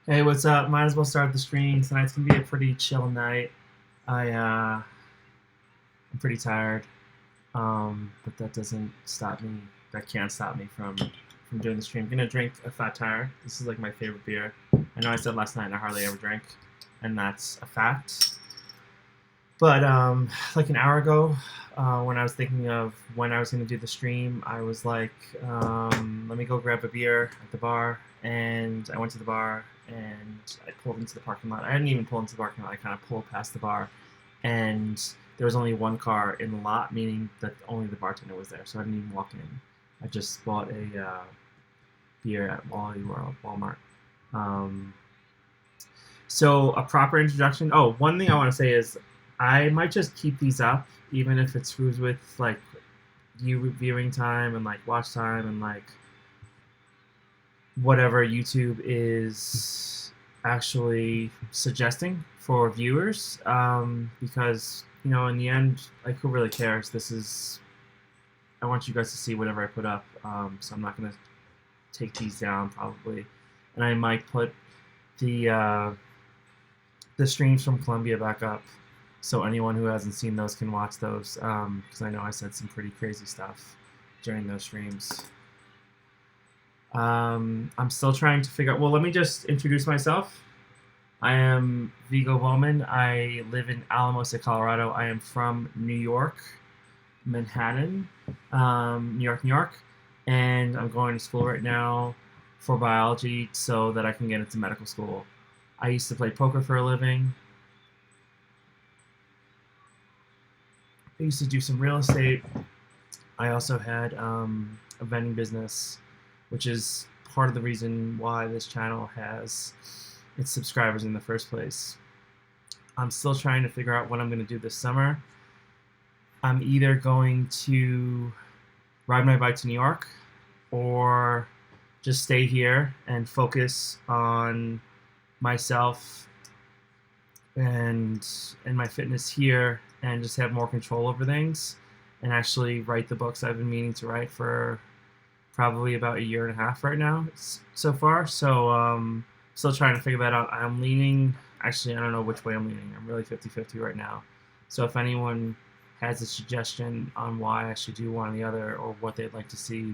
Hey, what's up? Might as well start the stream. Tonight's gonna be a pretty chill night. I'm pretty tired, but that doesn't stop me. That can't stop me from doing the stream. I'm gonna drink a Fat Tire. This is like my favorite beer. I know I said last night I hardly ever drink, and that's a fact. But like an hour ago, when I was thinking of when I was going to do the stream, I was like, let me go grab a beer at the bar. And I went to the bar and I pulled into the parking lot. I didn't even pull into the parking lot. I kind of pulled past the bar, and there was only one car in the lot, meaning that only the bartender was there. So I didn't even walk in. I just bought a beer at Walmart. Um, so a proper introduction. Oh, one thing I want to say is I might just keep these up, even if it screws with like viewing time and like watch time and like whatever YouTube is actually suggesting for viewers. Because in the end, like who really cares? I want you guys to see whatever I put up. So I'm not gonna take these down probably, and I might put the uh, the streams from Colombia back up, so anyone who hasn't seen those can watch those. Because I know I said some pretty crazy stuff during those streams. I'm still trying to figure out. Well, let me just introduce myself. I am Vigo Bowman. I live in Alamosa, Colorado. I am from New York, Manhattan, New York, New York, and I'm going to school right now for biology so that I can get into medical school. I used to play poker for a living. I used to do some real estate. I also had a vending business, which is part of the reason why this channel has its subscribers in the first place. I'm still trying to figure out what I'm going to do this summer. I'm either going to ride my bike to New York or just stay here and focus on myself and my fitness here and just have more control over things and actually write the books I've been meaning to write for probably about a year and a half right now so far. So still trying to figure that out. I'm leaning, actually, I don't know which way I'm leaning. I'm really 50-50 right now. So if anyone has a suggestion on why I should do one or the other or what they'd like to see,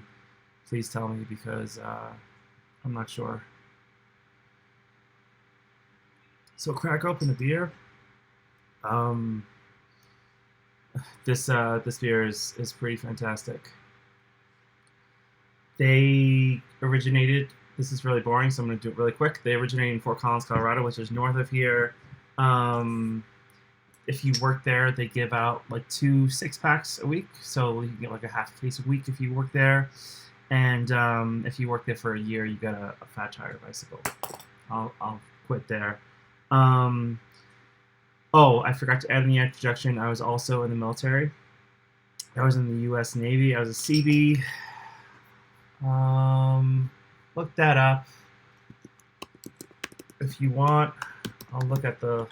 please tell me because I'm not sure. So crack open a beer. Um, this beer is pretty fantastic. They originated. This is really boring, so I'm going to do it really quick. They originated in Fort Collins, Colorado, which is north of here. If you work there, they give out like 2 6-packs a week, so you can get like a half case a week if you work there. And if you work there for a year, you get a Fat Tire bicycle. I'll quit there. Um, oh, I forgot to add in the introduction. I was also in the military. I was in the U.S. Navy. I was a CB. Look that up if you want. I'll look up the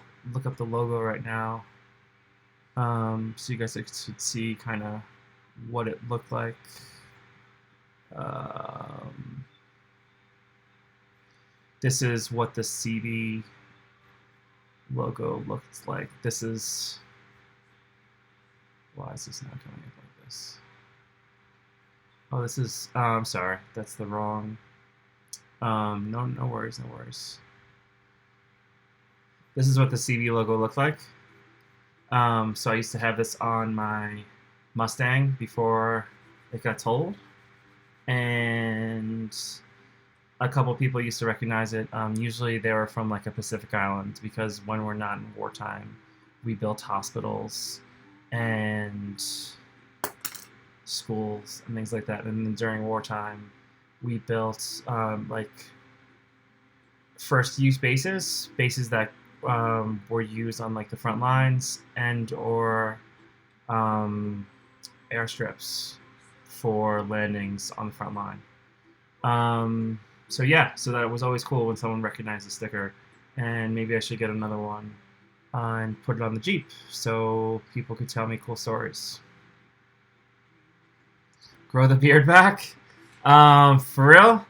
logo right now, so you guys could see kind of what it looked like. This is what the CB logo looks like. This is why is this not coming up like this? Oh, this is. I'm sorry, that's the wrong. No worries, no worries. This is what the CB logo looked like. So I used to have this on my Mustang before it got totaled, and a couple people used to recognize it. Usually they were from like a Pacific island because when we're not in wartime, we built hospitals and schools and things like that. And then during wartime, we built like first use bases that were used on like the front lines and or airstrips for landings on the front line. So yeah, so that was always cool when someone recognized the sticker, and maybe I should get another one and put it on the Jeep so people could tell me cool stories. Grow the beard back? For real?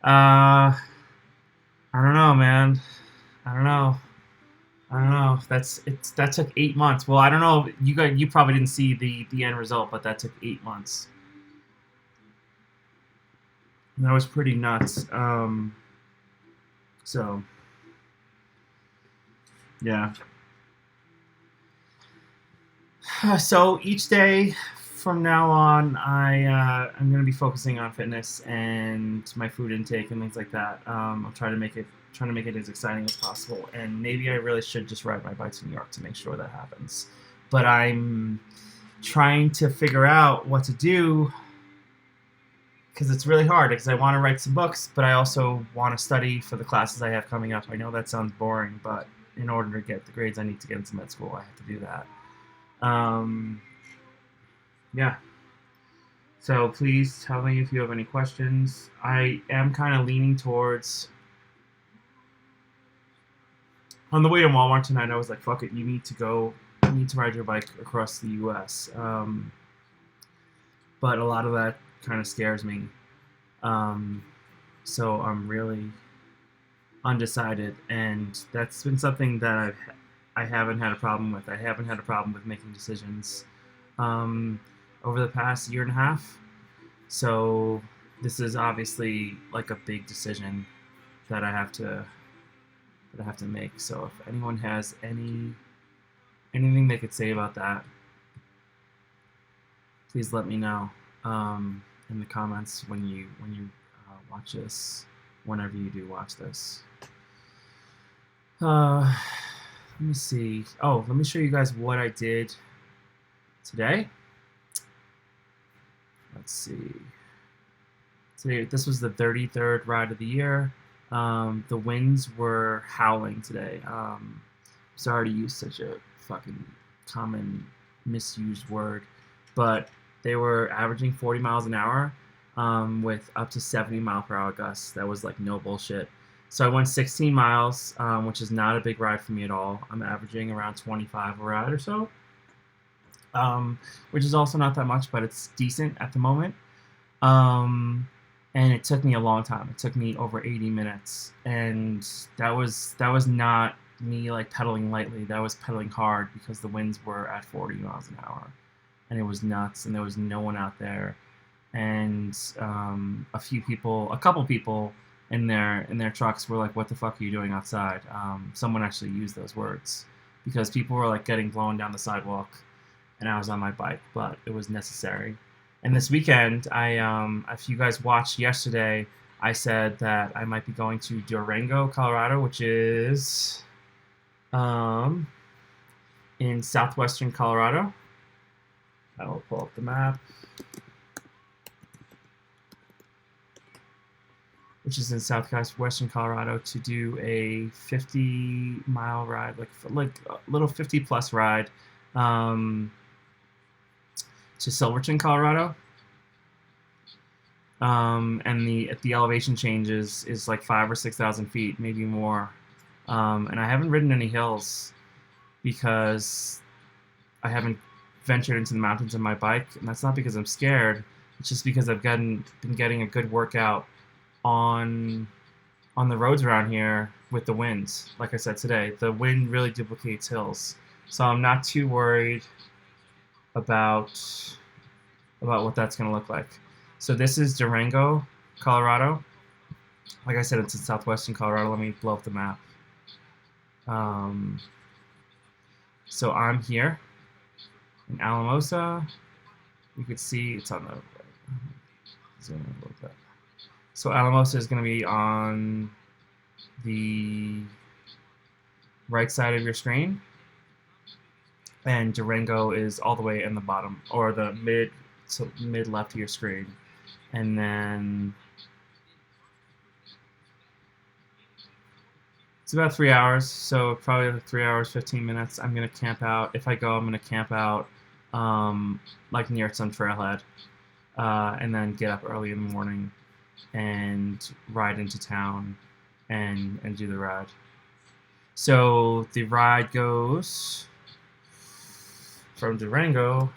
I I don't know, man. I don't know. I don't know. That took 8 months. Well, I don't know. You probably didn't see the end result, but that took 8 months. And that was pretty nuts. So yeah. So each day from now on, I'm going to be focusing on fitness and my food intake and things like that. I'll trying to make it as exciting as possible. And maybe I really should just ride my bike to New York to make sure that happens. But I'm trying to figure out what to do because it's really hard because I want to write some books, but I also want to study for the classes I have coming up. I know that sounds boring, but in order to get the grades I need to get into med school, I have to do that. Yeah. So please tell me if you have any questions. I am kind of leaning towards. On the way to Walmart tonight, I was like, "Fuck it, you need to go. You need to ride your bike across the U.S." But a lot of that kind of scares me. So I'm really undecided, and that's been something that I haven't had a problem with. I haven't had a problem with making decisions over the past year and a half. So this is obviously like a big decision that I have to make. So if anyone has anything they could say about that, please let me know in the comments when you watch this, whenever you do watch this. Let me see. Oh, let me show you guys what I did today. Let's see. Today, this was the 33rd ride of the year. The winds were howling today. Sorry to use such a fucking common misused word, but they were averaging 40 miles an hour with up to 70-mile-per-hour gusts. That was like no bullshit. So I went 16 miles, which is not a big ride for me at all. I'm averaging around 25 a ride or so, which is also not that much, but it's decent at the moment. And it took me a long time. It took me over 80 minutes, and that was not me like pedaling lightly. That was pedaling hard because the winds were at 40 miles an hour, and it was nuts. And there was no one out there, and a couple people in their trucks were like, "What the fuck are you doing outside?" Someone actually used those words because people were like getting blown down the sidewalk, and I was on my bike, but it was necessary. And this weekend, if you guys watched yesterday, I said that I might be going to Durango, Colorado, which is in southwestern Colorado. I will pull up the map, which is in southwestern Colorado, to do a 50-mile ride, like a little 50-plus ride. To Silverton, Colorado, and the elevation changes is like 5,000 or 6,000 feet, maybe more. And I haven't ridden any hills because I haven't ventured into the mountains on my bike, and that's not because I'm scared. It's just because I've been getting a good workout on the roads around here with the winds. Like I said today, the wind really duplicates hills, so I'm not too worried about what that's going to look like. So this is Durango, Colorado. Like I said, it's in southwestern Colorado. Let me blow up the map. So I'm here in Alamosa. You could see it's on the zoom in a little bit. So Alamosa is going to be on the right side of your screen, and Durango is all the way in the bottom, or the mid left of your screen. And then it's about 3 hours, so probably like 3 hours 15 minutes. I'm gonna camp out. If I go, I'm gonna camp out like near some trailhead, and then get up early in the morning and ride into town and do the ride. So the ride goes from Durango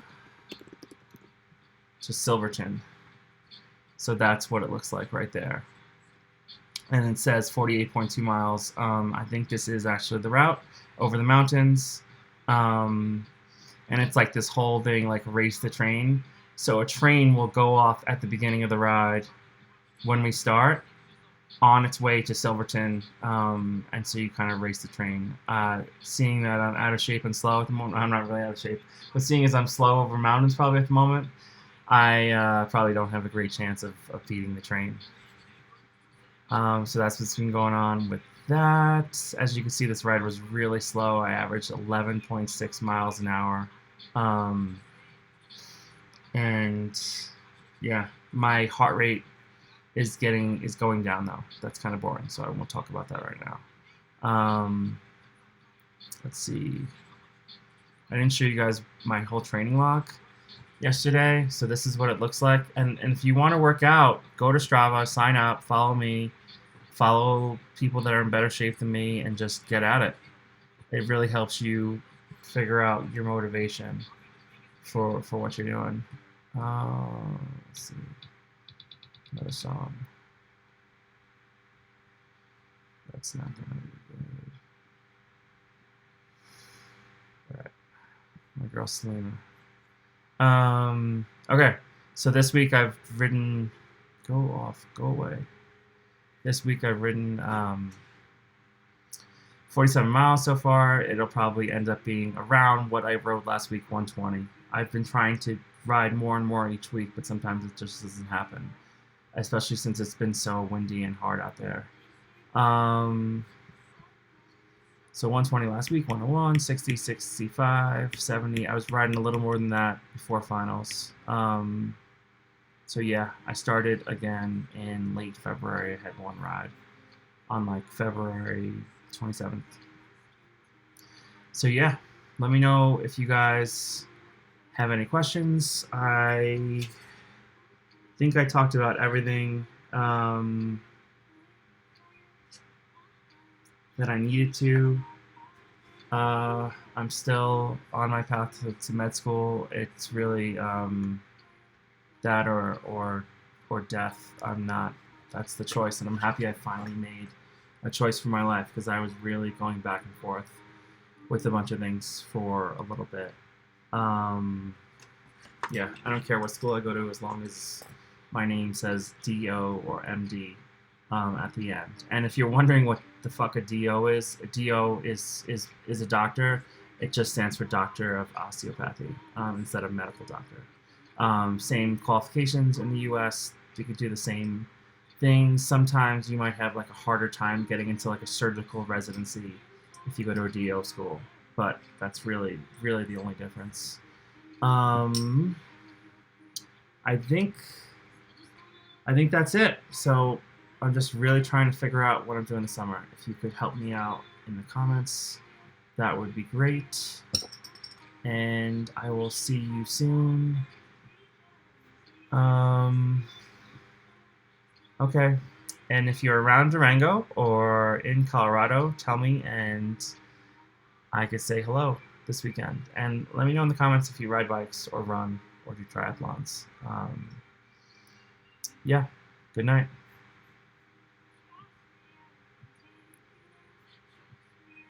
to Silverton. So that's what it looks like right there. and it says 48.2 miles. I think this is actually the route over the mountains. And it's like this whole thing, like race the train. So a train will go off at the beginning of the ride when we start on its way to Silverton, and so you kind of race the train. Seeing that I'm out of shape and slow at the moment, I'm not really out of shape, but seeing as I'm slow over mountains probably at the moment, I probably don't have a great chance of beating the train. So that's what's been going on with that. As you can see, this ride was really slow. I averaged 11.6 miles an hour. And yeah, my heart rate is going down though. That's kind of boring, so I won't talk about that right now. Let's see. I didn't show you guys my whole training log yesterday, so this is what it looks like. And if you want to work out, go to Strava, sign up, follow me, follow people that are in better shape than me, and just get at it. It really helps you figure out your motivation for what you're doing. Let's see. Another song. That's not gonna be good. Alright. My girl Selena. Okay. So this week I've ridden. Go off. Go away. This week I've ridden 47 miles so far. It'll probably end up being around what I rode last week, 120. I've been trying to ride more and more each week, but sometimes it just doesn't happen, especially since it's been so windy and hard out there. So 120 last week, 101, 60, 65, 70. I was riding a little more than that before finals. So yeah, I started again in late February. I had one ride on like February 27th. So yeah, let me know if you guys have any questions. I think I talked about everything that I needed to. I'm still on my path to med school. It's really that or death. I'm not. That's the choice, and I'm happy I finally made a choice for my life, because I was really going back and forth with a bunch of things for a little bit. Yeah, I don't care what school I go to as long as my name says DO or MD at the end. And if you're wondering what the fuck a DO is, a DO is a doctor. It just stands for Doctor of Osteopathy instead of medical doctor. Same qualifications in the U.S. You could do the same things. Sometimes you might have like a harder time getting into like a surgical residency if you go to a DO school, but that's really the only difference. I think that's it. So I'm just really trying to figure out what I'm doing this summer. If you could help me out in the comments, that would be great. And I will see you soon. Okay. And if you're around Durango or in Colorado, tell me, and I could say hello this weekend. And let me know in the comments if you ride bikes or run or do triathlons. Yeah. Good night.